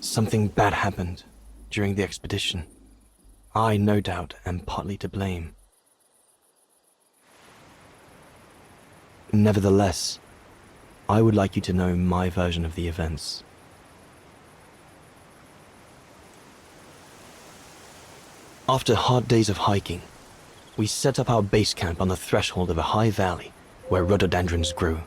Something bad happened during the expedition. I, no doubt, am partly to blame. Nevertheless, I would like you to know my version of the events. After hard days of hiking, we set up our base camp on the threshold of a high valley where rhododendrons grew.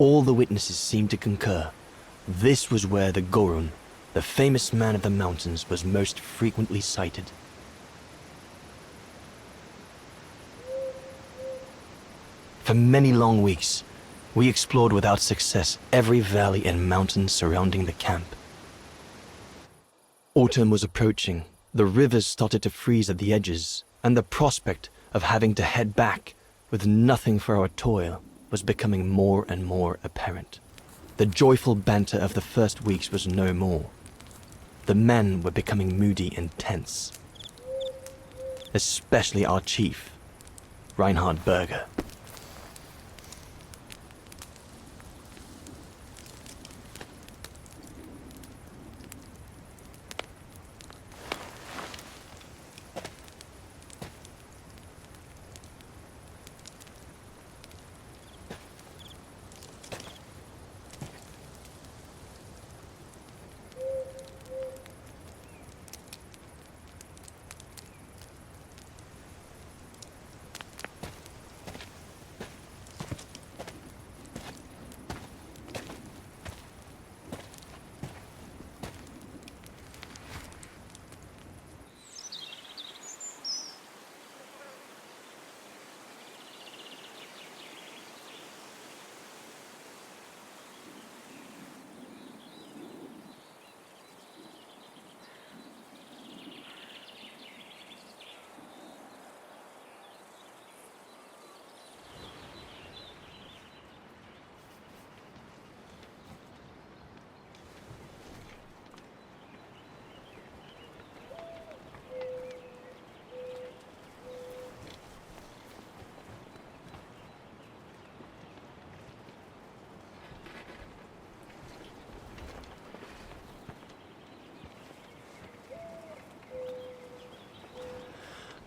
All the witnesses seemed to concur. This was where the Gorun, the famous man of the mountains, was most frequently sighted. For many long weeks, we explored without success every valley and mountain surrounding the camp. Autumn was approaching, the rivers started to freeze at the edges, and the prospect of having to head back with nothing for our toil was becoming more and more apparent. The joyful banter of the first weeks was no more. The men were becoming moody and tense. Especially our chief, Reinhard Berger.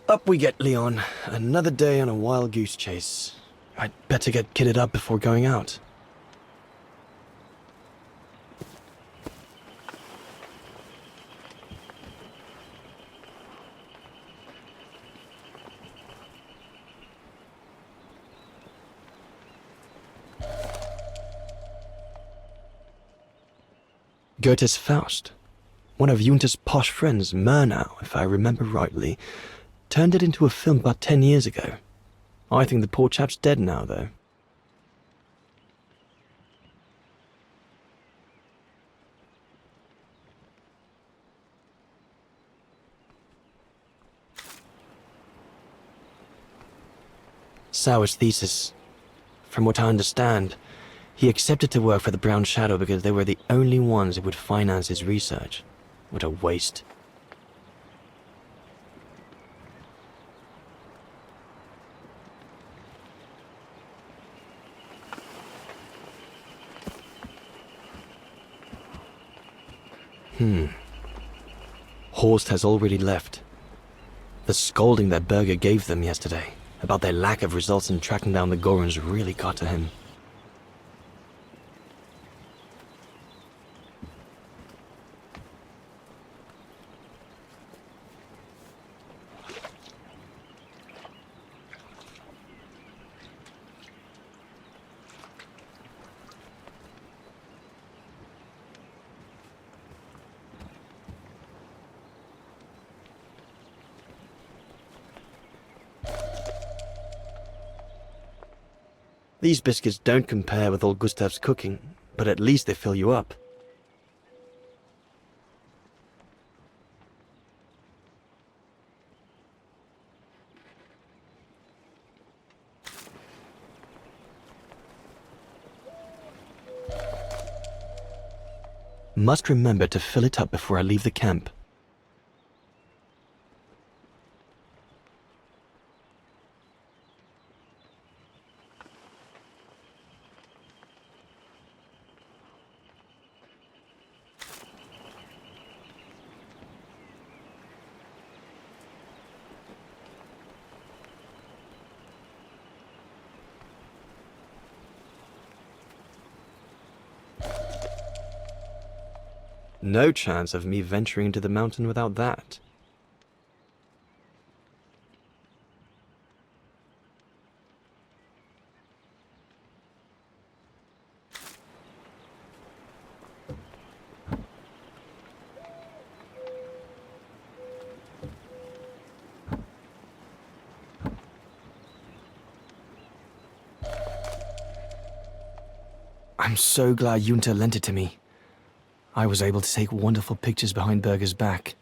Up we get, Leon. Another day on a wild goose chase. I'd better get kitted up before going out. Goethe's Faust, one of Junter's posh friends, Murnau, if I remember rightly, turned it into a film about 10 years ago. I think the poor chap's dead now, though. Sauer's thesis. From what I understand, he accepted to work for the Brown Shadow because they were the only ones who would finance his research. What a waste. Horst has already left. The scolding that Berger gave them yesterday about their lack of results in tracking down the Goruns really got to him. These biscuits don't compare with old Gustav's cooking, but at least they fill you up. Must remember to fill it up before I leave the camp. No chance of me venturing into the mountain without that. I'm so glad Junta lent it to me. I was able to take wonderful pictures behind Berger's back.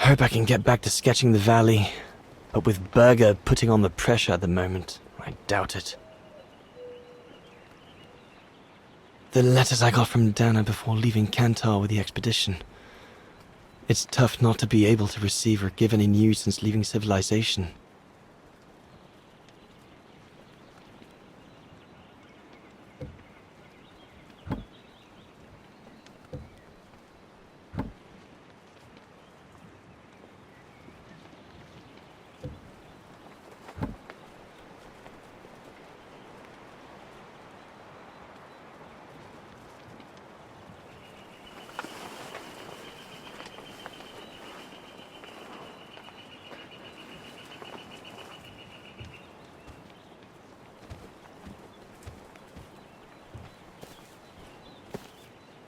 Hope I can get back to sketching the valley, but with Berger putting on the pressure at the moment, I doubt it. The letters I got from Dana before leaving Kantar with the expedition. It's tough not to be able to receive or give any news since leaving civilization.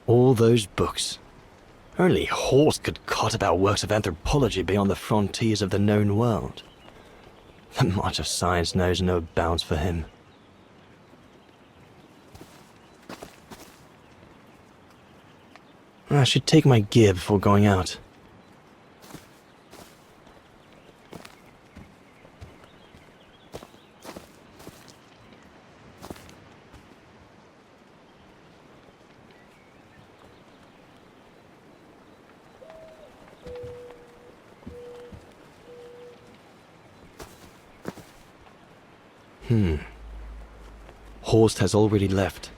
All those books. Only Horst could cot about works of anthropology beyond the frontiers of the known world. The march of science knows no bounds for him. I should take my gear before going out. Horst has already left.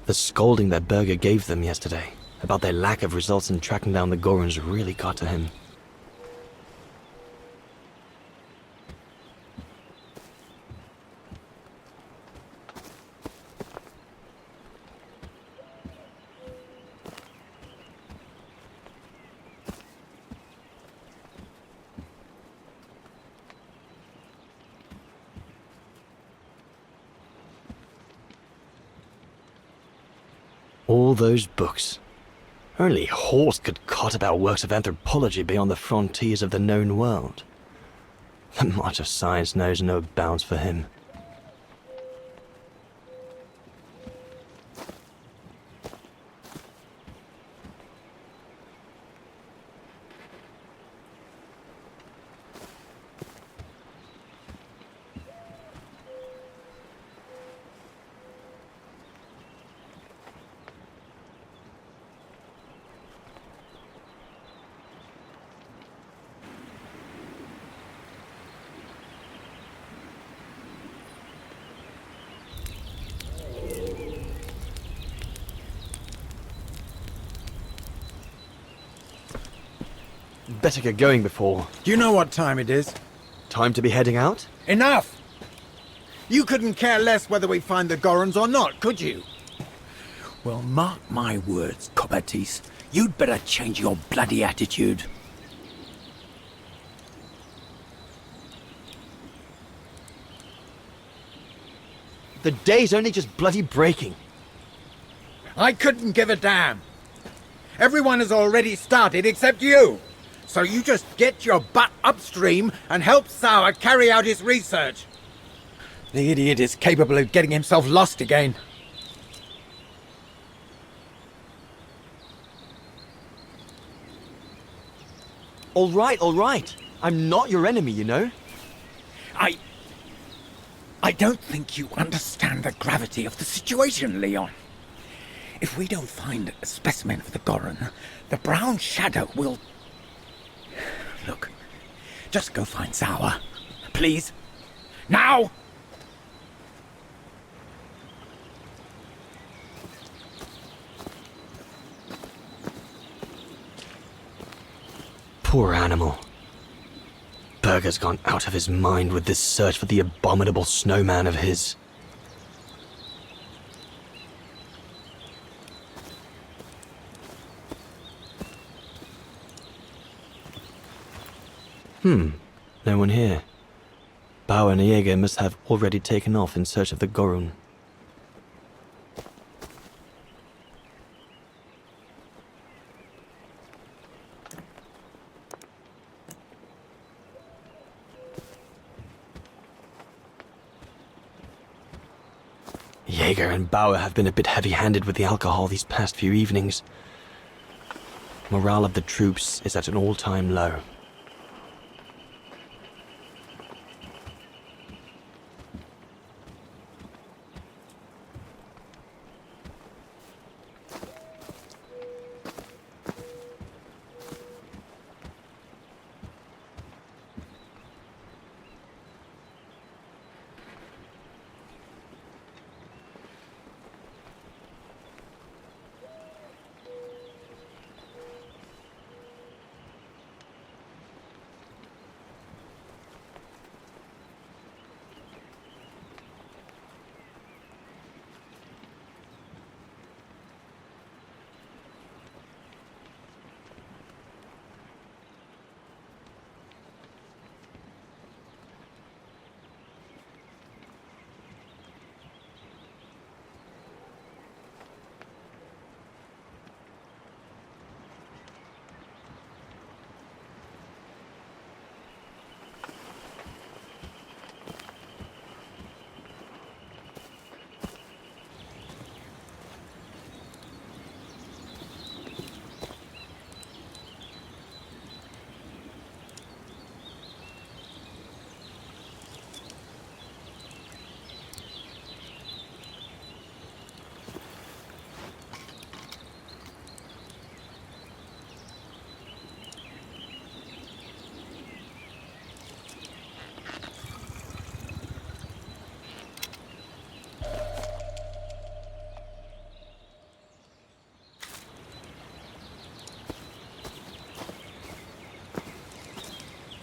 The scolding that Berger gave them yesterday about their lack of results in tracking down the Gorons really got to him. All those books. Only Horst could cot about works of anthropology beyond the frontiers of the known world. The march of science knows no bounds for him. Better get going before... Do you know what time it is? Time to be heading out? Enough! You couldn't care less whether we find the Gorons or not, could you? Well, mark my words, cowardice. You'd better change your bloody attitude. The day's only just bloody breaking. I couldn't give a damn. Everyone has already started except you. So you just get your butt upstream and help Sauer carry out his research. The idiot is capable of getting himself lost again. All right. I'm not your enemy, you know. I don't think you understand the gravity of the situation, Leon. If we don't find a specimen of the Goron, the brown shadow will... Look, just go find Sauer. Please. Now! Poor animal. Berger's gone out of his mind with this search for the abominable snowman of his. No one here. Bauer and Jäger must have already taken off in search of the Gorun. Jäger and Bauer have been a bit heavy-handed with the alcohol these past few evenings. Morale of the troops is at an all-time low.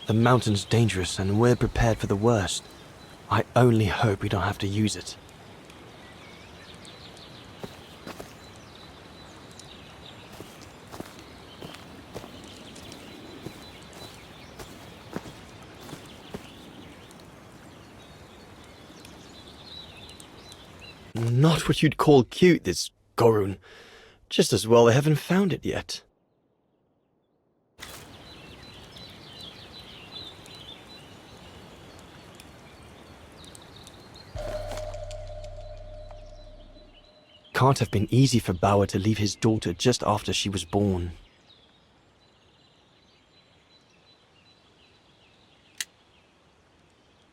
The mountain's dangerous and we're prepared for the worst. I only hope we don't have to use it. Not what you'd call cute, this Gorun. Just as well they haven't found it yet. Can't have been easy for Bauer to leave his daughter just after she was born.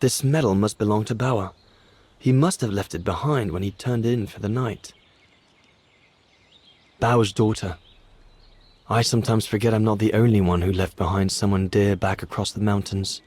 This medal must belong to Bauer. He must have left it behind when he turned in for the night. Bauer's daughter. I sometimes forget I'm not the only one who left behind someone dear back across the mountains.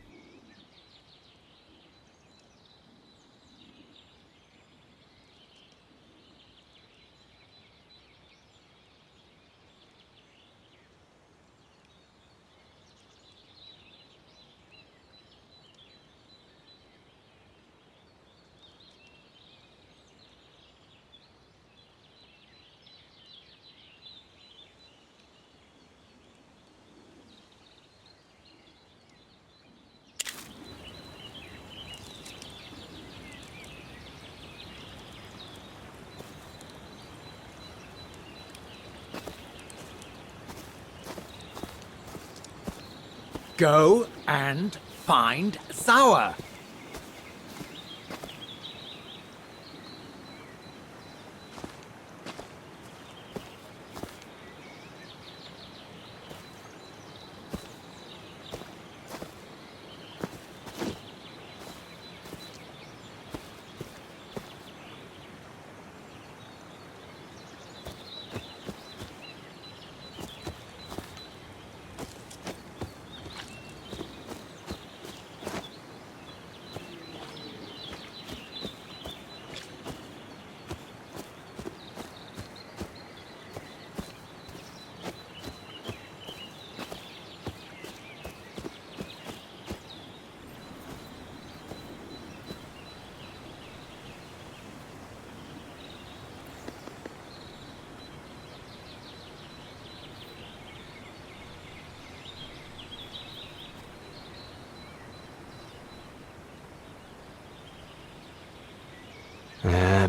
Go and find Sour.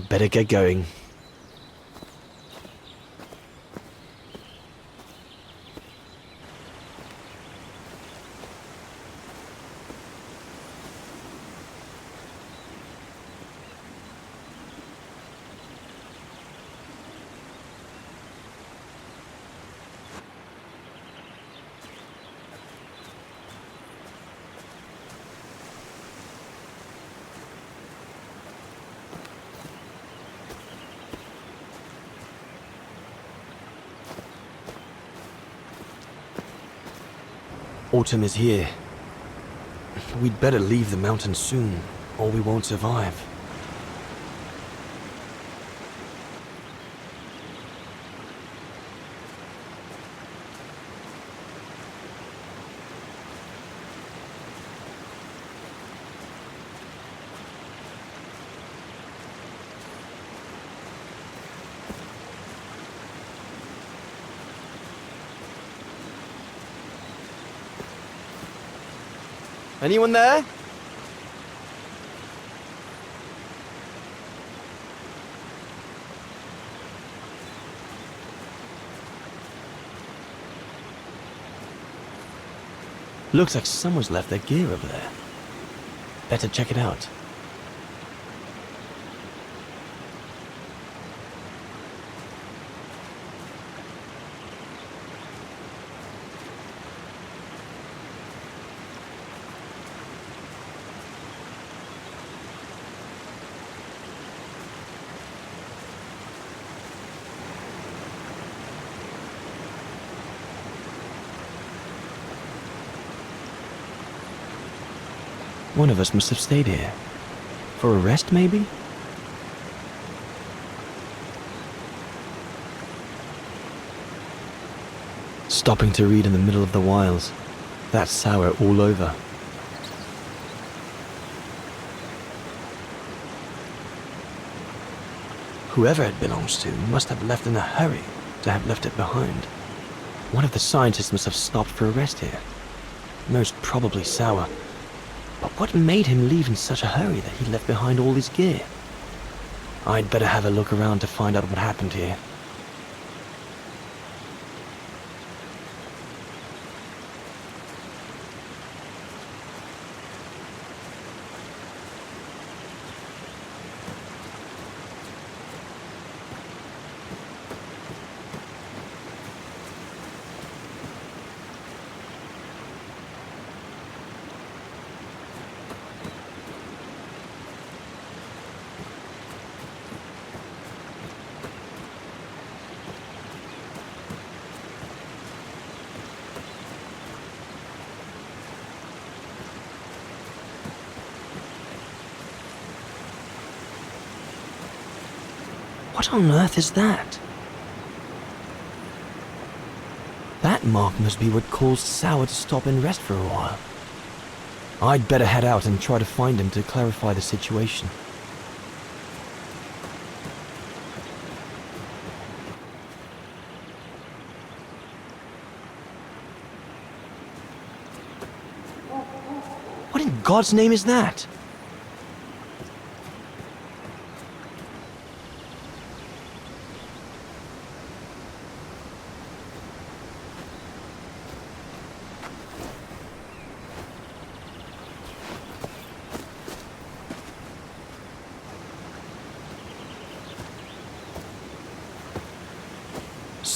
Better get going. Autumn is here. We'd better leave the mountain soon, or we won't survive. Anyone there? Looks like someone's left their gear over there. Better check it out. One of us must have stayed here. For a rest, maybe? Stopping to read in the middle of the wilds. That's sour all over. Whoever it belongs to must have left in a hurry to have left it behind. One of the scientists must have stopped for a rest here. Most probably sour. But what made him leave in such a hurry that he left behind all his gear? I'd better have a look around to find out what happened here. What on earth is that? That mark must be what caused Sour to stop and rest for a while. I'd better head out and try to find him to clarify the situation. What in God's name is that?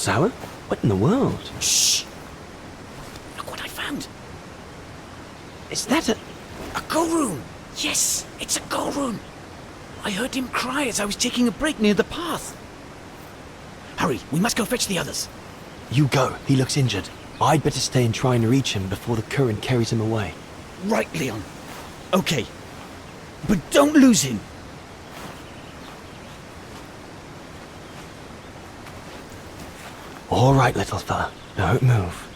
Sour? What in the world? Shh! Look what I found. Is that a... A go room! Yes, it's a go room! I heard him cry as I was taking a break near the path. Hurry, we must go fetch the others. You go. He looks injured. I'd better stay and try and reach him before the current carries him away. Right, Leon. Okay. But don't lose him. All right, little fella. Don't move.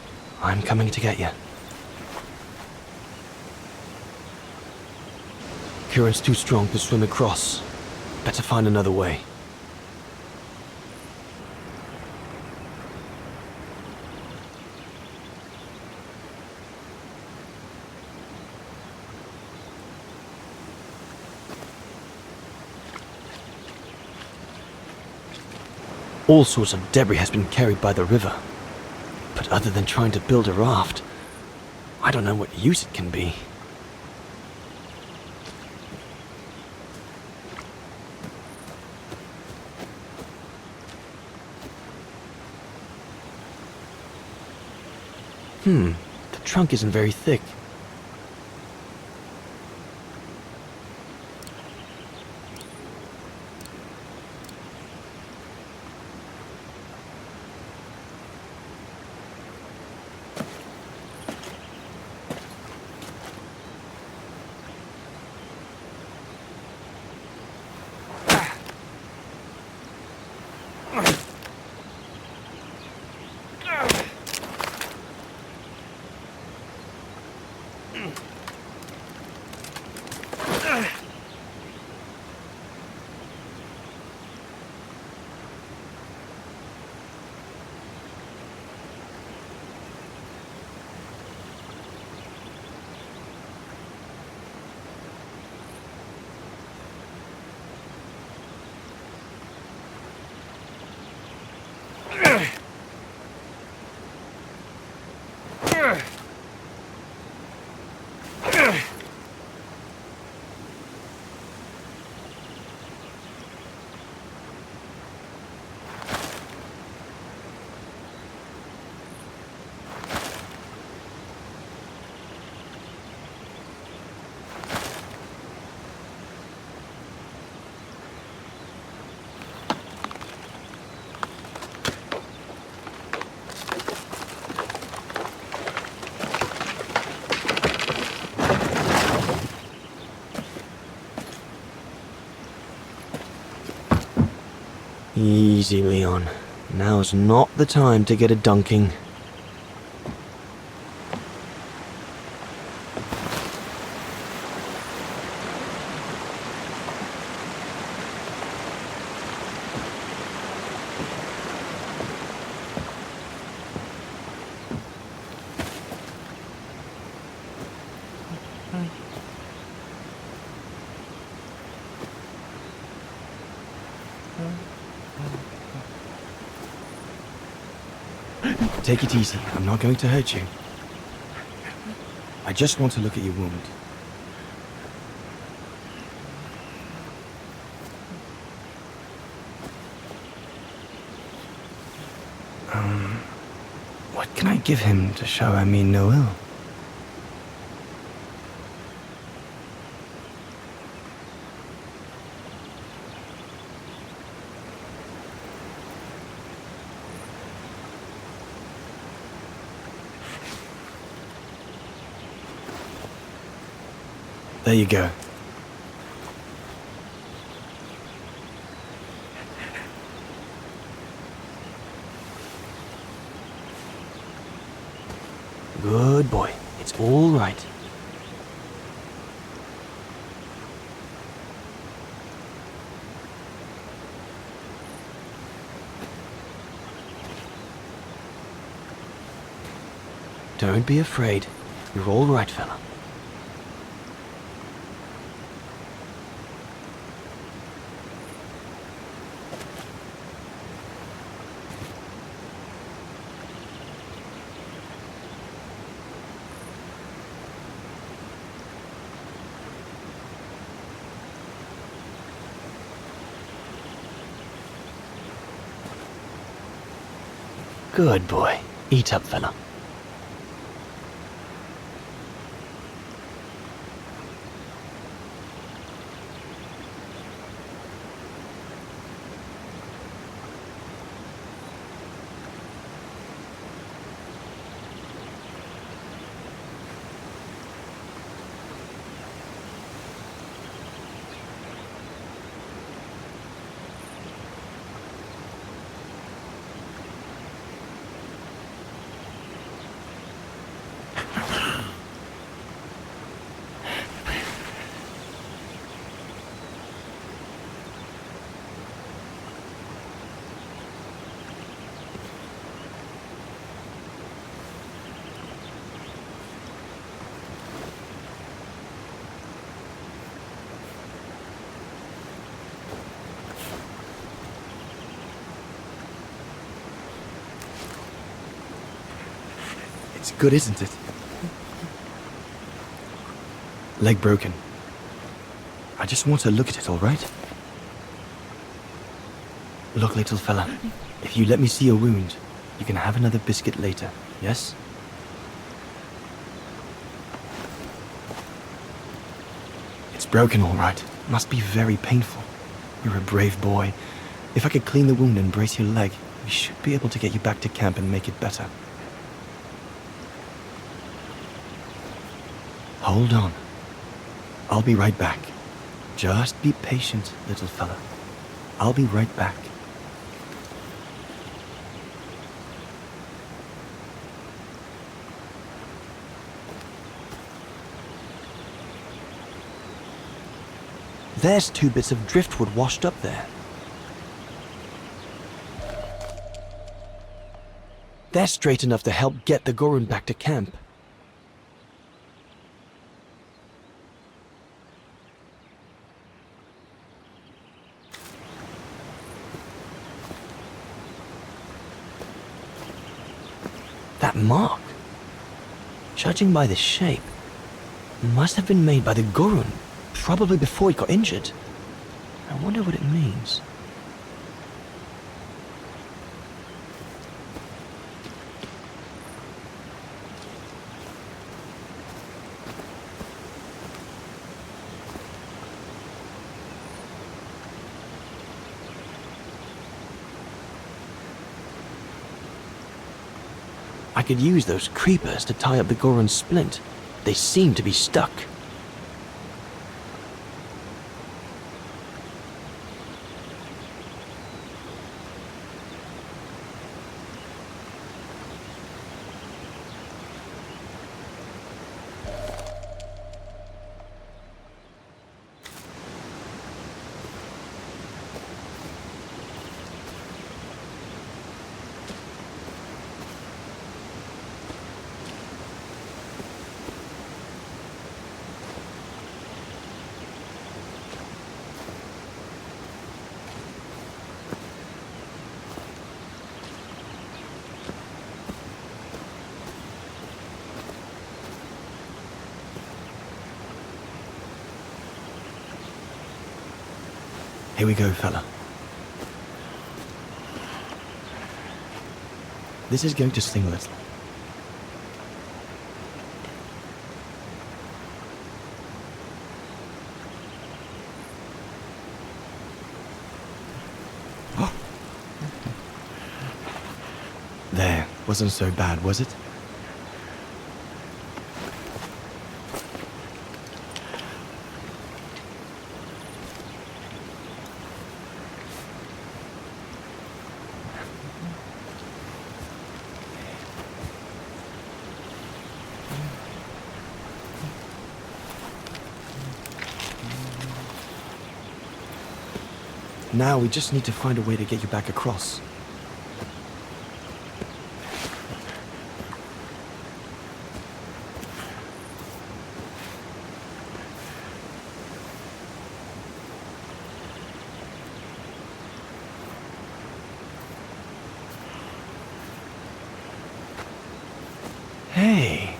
I'm coming to get you. Current's too strong to swim across. Better find another way. All sorts of debris has been carried by the river. But other than trying to build a raft, I don't know what use it can be. The trunk isn't very thick. Easy, Leon. Now's not the time to get a dunking. Take it easy. I'm not going to hurt you. I just want to look at your wound. What can I give him to show I mean no ill? There you go. Good boy. It's all right. Don't be afraid. You're all right, fella. Good boy. Eat up, fella. It's good, isn't it? Leg broken. I just want to look at it, all right? Look, little fella, if you let me see your wound, you can have another biscuit later, yes? It's broken, all right. Must be very painful. You're a brave boy. If I could clean the wound and brace your leg, we should be able to get you back to camp and make it better. Hold on. I'll be right back. Just be patient, little fella. I'll be right back. There's 2 bits of driftwood washed up there. They're straight enough to help get the Gorun back to camp. That mark, judging by the shape, must have been made by the Gorun, probably before he got injured. I wonder what it means. I could use those creepers to tie up the Gorun's splint. They seem to be stuck. Here we go, fella. This is going to sting a little. There, wasn't so bad, was it? Now we just need to find a way to get you back across. Hey,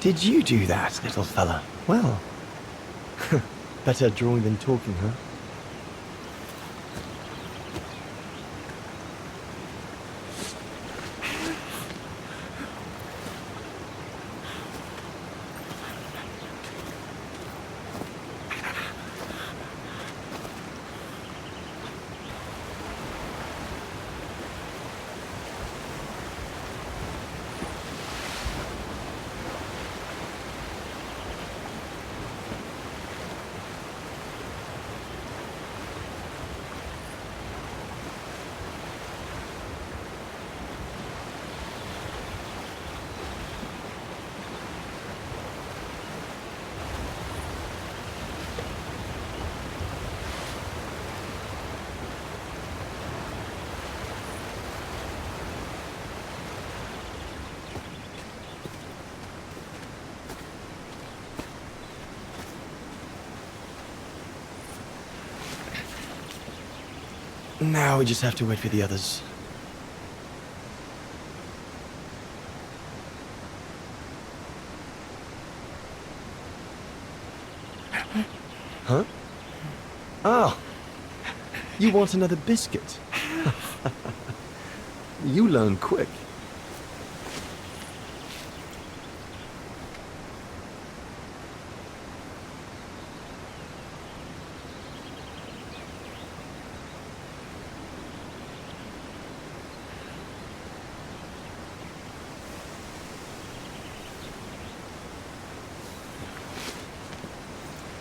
did you do that, little fella? Well, better drawing than talking, huh? Now we just have to wait for the others. Huh? Oh, you want another biscuit? You learn quick.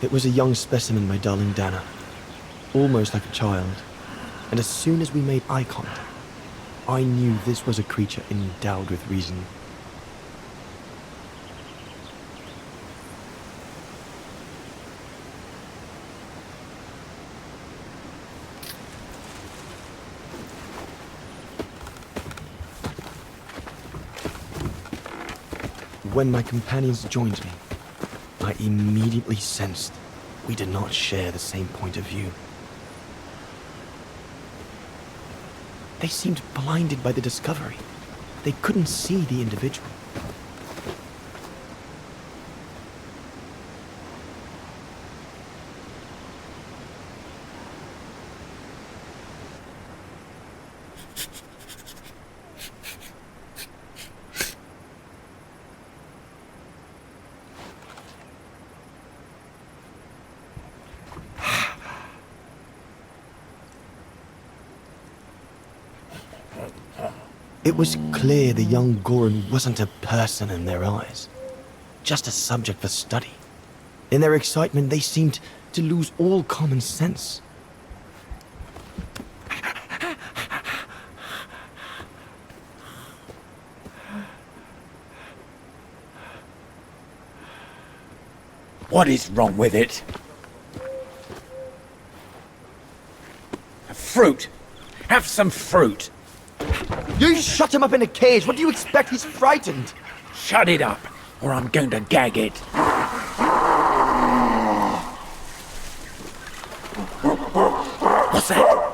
It was a young specimen, my darling Dana. Almost like a child. And as soon as we made eye contact, I knew this was a creature endowed with reason. When my companions joined me, I immediately sensed we did not share the same point of view. They seemed blinded by the discovery. They couldn't see the individual. It was clear the young Goran wasn't a person in their eyes, just a subject for study. In their excitement, they seemed to lose all common sense. What is wrong with it? Fruit! Have some fruit! You shut him up in a cage! What do you expect? He's frightened! Shut it up, or I'm going to gag it. What's that?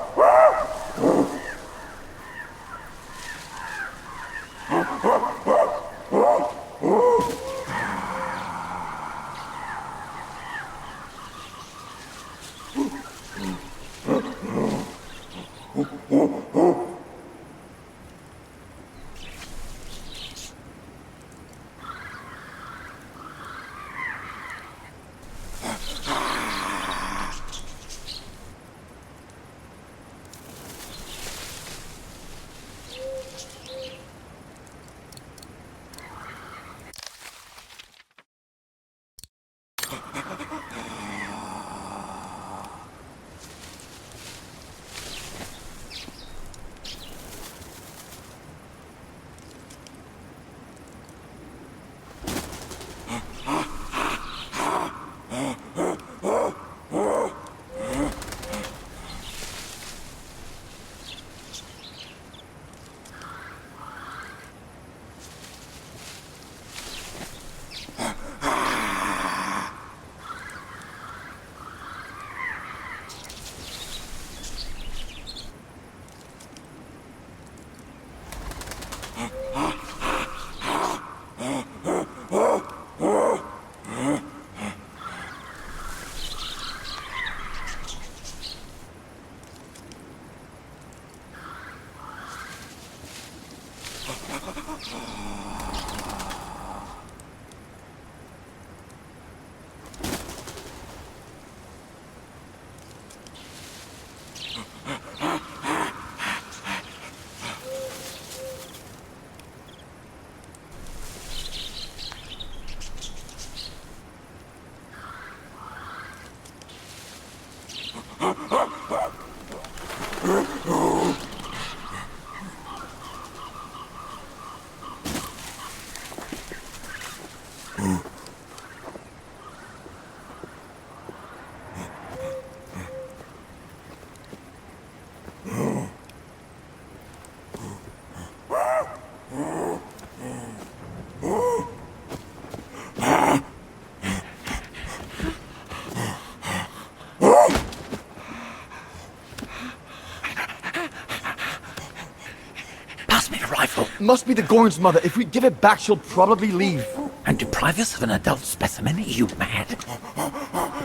must be the Gorn's mother. If we give it back, she'll probably leave. And deprive us of an adult specimen? Are you mad?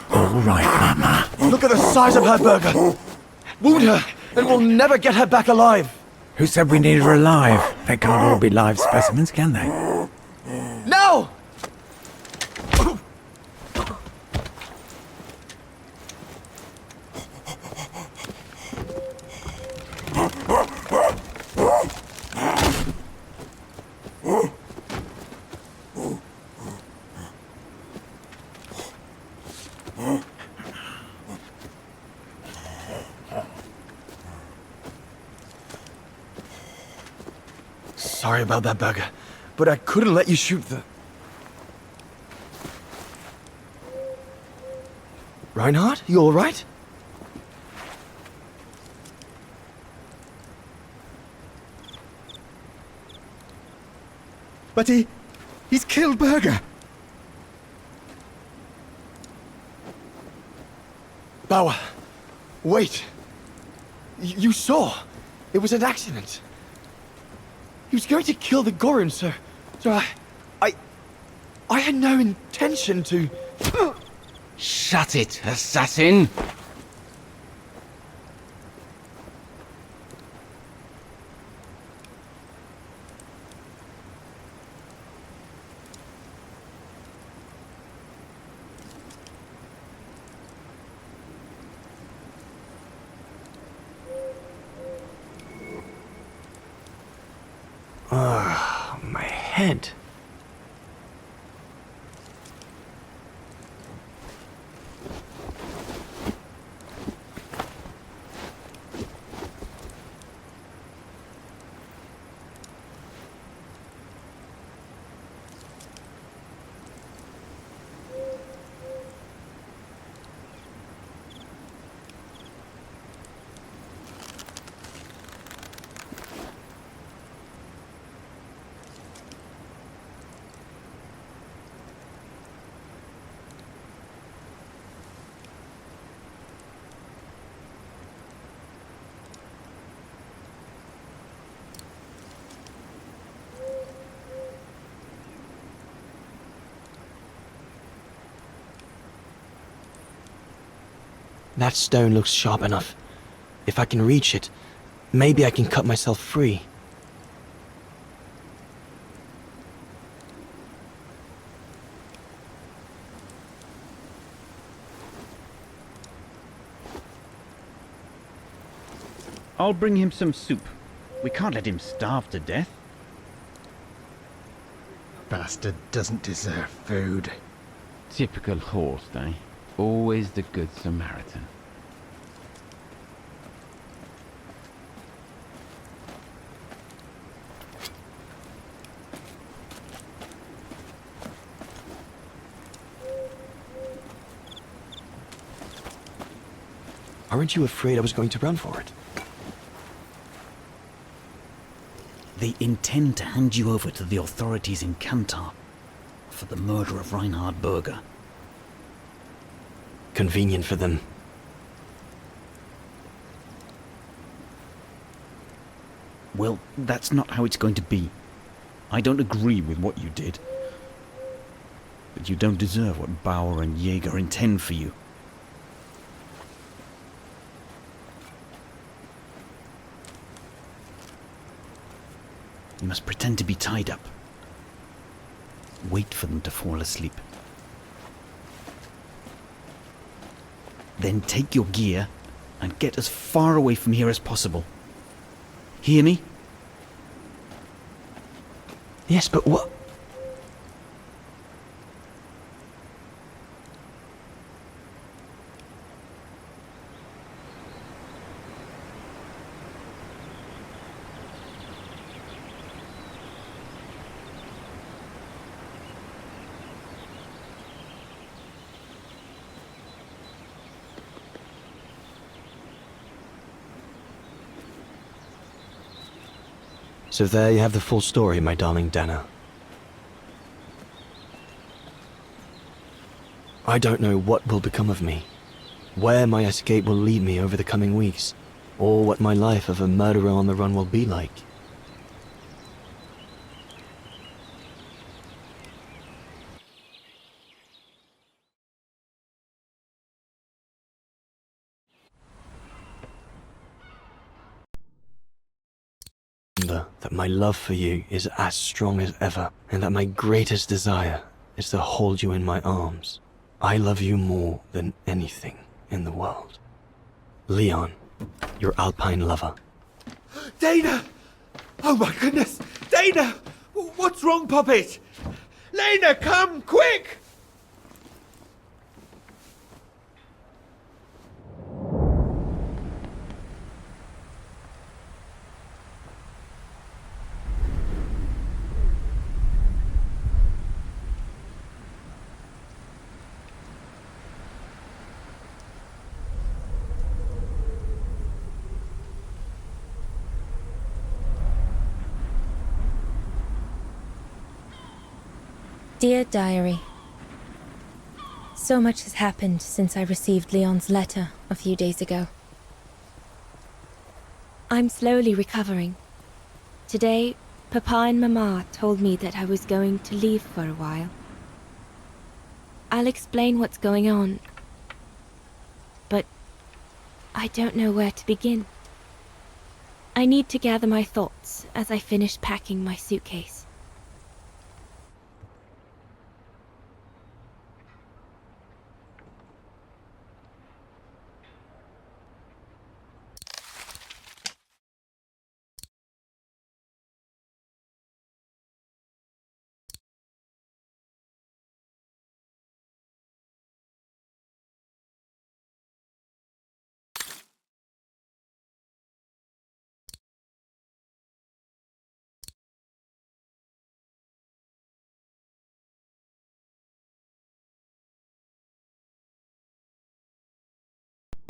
All right, Mama. Look at the size of her burger. Wound her, and we'll never get her back alive. Who said we need her alive? They can't all be live specimens, can they? Now! Sorry about that, burger, but I couldn't let you shoot the... Reinhard, you all right? But he's killed Berger. Bauer, wait. You saw. It was an accident. He was going to kill the Gorin, sir. So I had no intention to... Shut it, assassin! My head. That stone looks sharp enough. If I can reach it, maybe I can cut myself free. I'll bring him some soup. We can't let him starve to death. Bastard doesn't deserve food. Typical horse, eh? Always the good Samaritan. Aren't you afraid I was going to run for it? They intend to hand you over to the authorities in Kantar for the murder of Reinhard Berger. Convenient for them. Well, that's not how it's going to be. I don't agree with what you did. But you don't deserve what Bauer and Jaeger intend for you. You must pretend to be tied up. Wait for them to fall asleep. Then take your gear and get as far away from here as possible. Hear me? Yes, but what... So there you have the full story, my darling Dana. I don't know what will become of me, where my escape will lead me over the coming weeks, or what my life of a murderer on the run will be like. remember that my love for you is as strong as ever, and that my greatest desire is to hold you in my arms. I love you more than anything in the world. Leon, your Alpine lover. Dana! Oh my goodness! Dana! What's wrong, Puppet? Lena, come, quick! Dear Diary, so much has happened since I received Leon's letter a few days ago. I'm slowly recovering. Today, Papa and Mama told me that I was going to leave for a while. I'll explain what's going on, but I don't know where to begin. I need to gather my thoughts as I finish packing my suitcase.